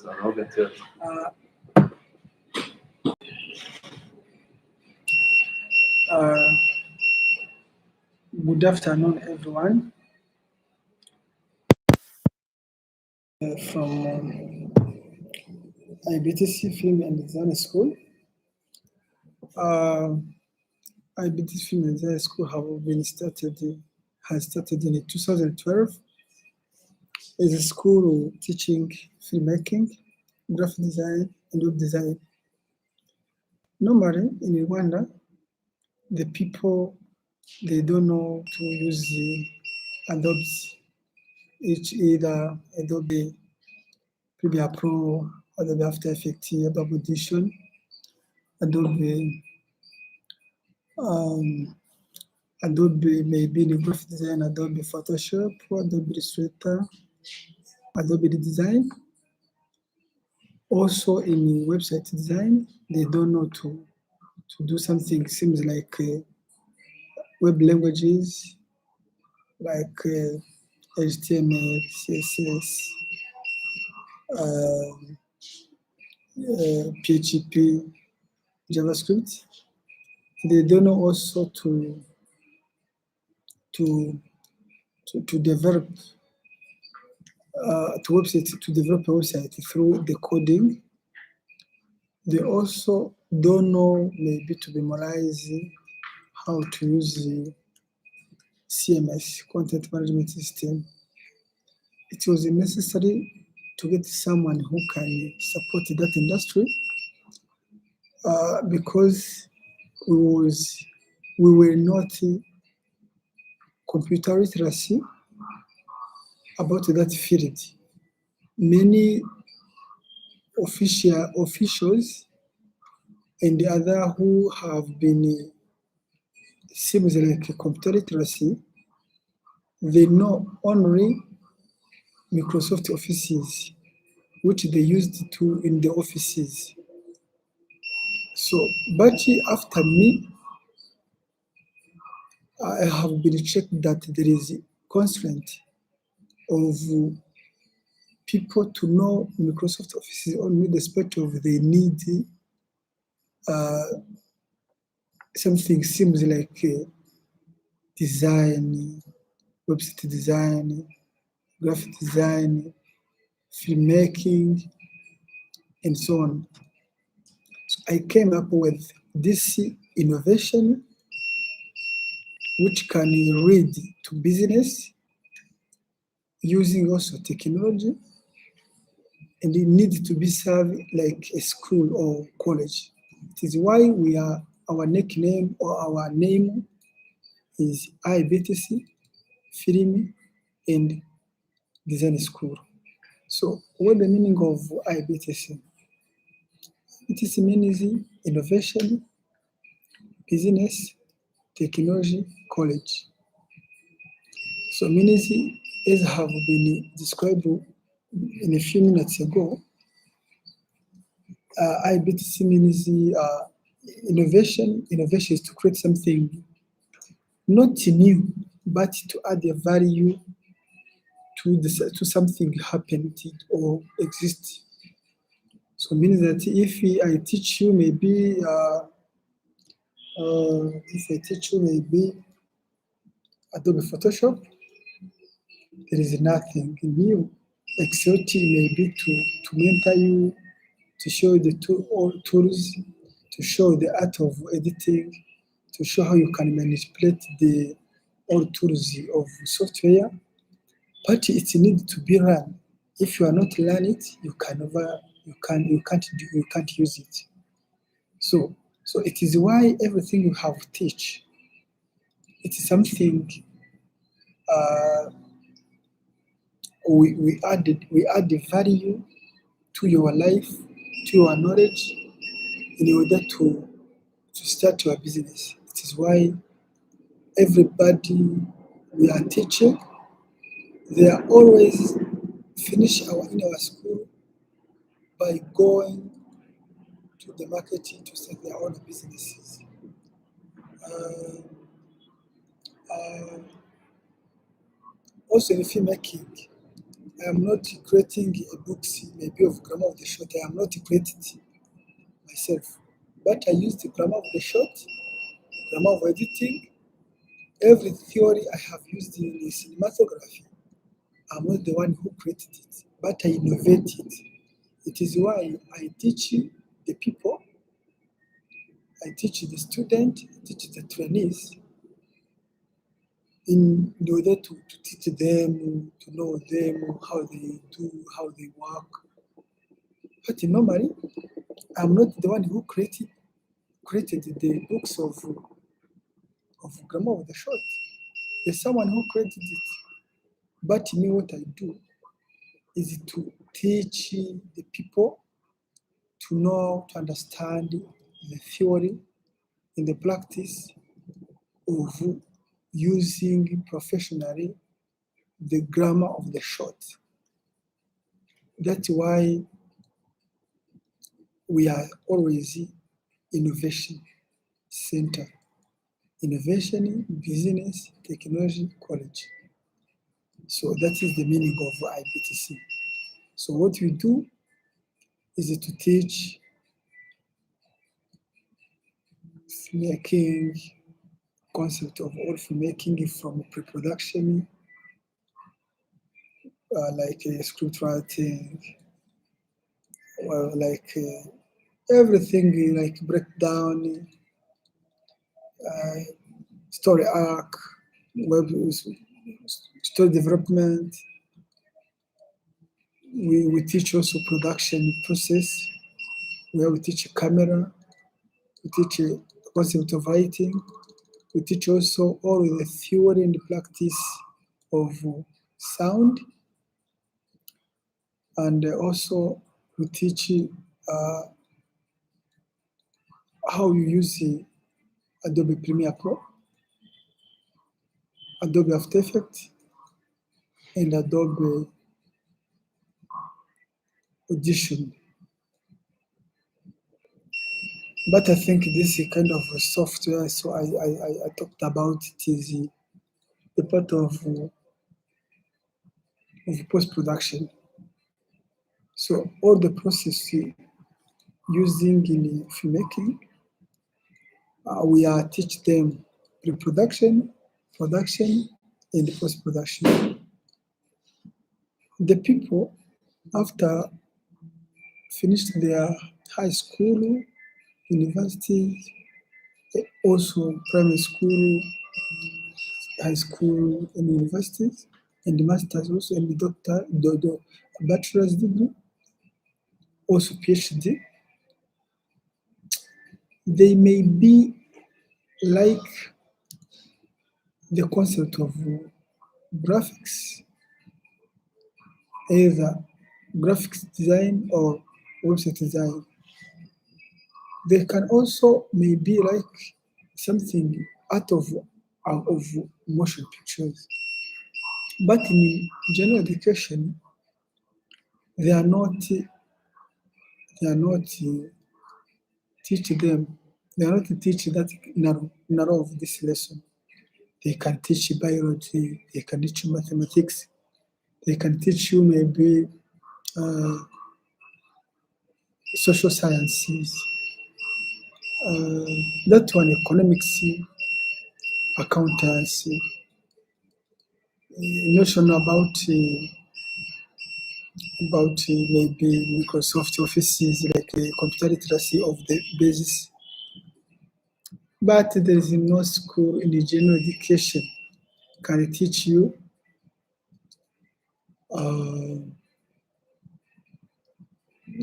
Good afternoon, everyone. From IBTC Film and Design School. IBTC Film and Design School has started in 2012. It's a school teaching filmmaking, graphic design, and web design. Normally, in Rwanda, the people, they don't know to use the Adobe, either Adobe Premiere Pro, Adobe After Effects, Adobe Audition, Adobe maybe in graphic design, Adobe Photoshop, Adobe Illustrator, Adobe Design. Also in website design, they don't know to do something seems like web languages like HTML, CSS, PHP, JavaScript. They don't know also to develop to develop a website through the coding. They also don't know maybe to memorize how to use the CMS, content management system. It was necessary to get someone who can support that industry because we were not computer literacy about that field. Many officials and the other who have been seems like computer literacy, they know only Microsoft Offices, which they used to in the offices. So, but after me, I have been checked that there is a constraint of people to know Microsoft Office only the spectrum of they need something seems like design, website design, graphic design, filmmaking, and so on. So I came up with this innovation which can lead to business using also technology, and it needs to be served like a school or college. It is why our nickname or our name is IBTC Film and Design School. So what the meaning of IBTC? IBTC means innovation, business, technology, college. So means as have been described in a few minutes ago, IBTC means innovation. Innovation is to create something not new, but to add a value to something happened or exist. So means that if I teach you maybe Adobe Photoshop, there is nothing new except maybe to mentor you, to show the tools, to show the art of editing, to show how you can manipulate the all tools of software. But it needs to be run. If you are not learn it, you can't use it. So it is why everything you have teach. It is something we add the value to your life, to your knowledge, in order to start your business. It is why everybody we are teaching, they are always finish in our school by going to the market to start their own businesses. Also in filmmaking, I am not creating a book maybe of grammar of the short. I am not creating it myself, but I use the grammar of the short, grammar of editing, every theory I have used in cinematography. I'm not the one who created it, but I innovate it. It is why I teach the people, I teach the student, I teach the trainees in order to teach them, to know them, how they do, how they work. But normally, I'm not the one who created the books of grammar of the short. There's someone who created it. But me, what I do is to teach the people to know, to understand the theory and the practice of using professionally the grammar of the short. That's why we are always innovation center. Innovation, business, technology, college. So that is the meaning of IBTC. So what we do is to teach filmmaking, concept of all filmmaking from pre-production, like script writing, like everything, like breakdown, story arc, web story development. We teach also production process, where we teach camera, we teach the concept of writing, we teach also all the theory and practice of sound, and also we teach how you use Adobe Premiere Pro, Adobe After Effects, and Adobe Audition. But I think this is kind of a software, so I talked about it is the part of post-production. So all the process using in filmmaking, we are teach them pre-production, production, and post-production. The people, after finished their high school, university, also primary school, high school, and universities, and the masters also, and the bachelor's degree, also PhD. They may be like the concept of graphics, either graphics design or website design. They can also maybe like something out of motion pictures. But in general education, they are not teach them, they are not teach that narrow of this lesson. They can teach biology, they can teach you mathematics, they can teach you maybe social sciences, that one economics, accountancy, notion about maybe Microsoft offices, like computer literacy of the basis. But there is no school in the general education can teach you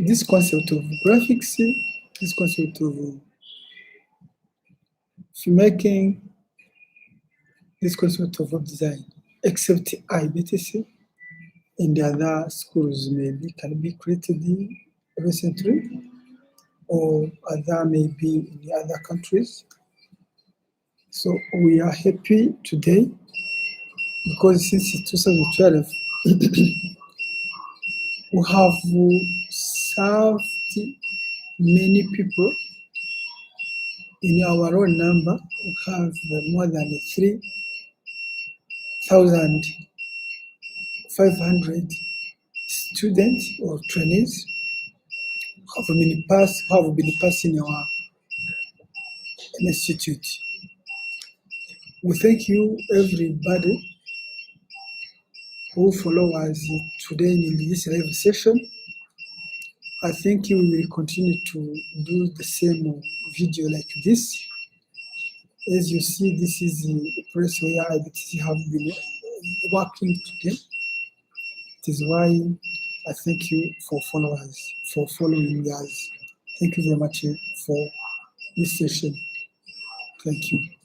this concept of graphics, this concept of filmmaking, this concept of web design, except IBTC. In the other schools maybe can be created recently, or other maybe in the other countries. So we are happy today because since 2012 we have served many people. In our own number, we have more than 3,500 students or trainees who have been passing our institute. We thank you, everybody who follow us today in this live session. I think we will continue to do the same video like this. As you see, this is the place where IBTC have been working today. It is why I thank you for following us. Thank you very much for this session. Thank you.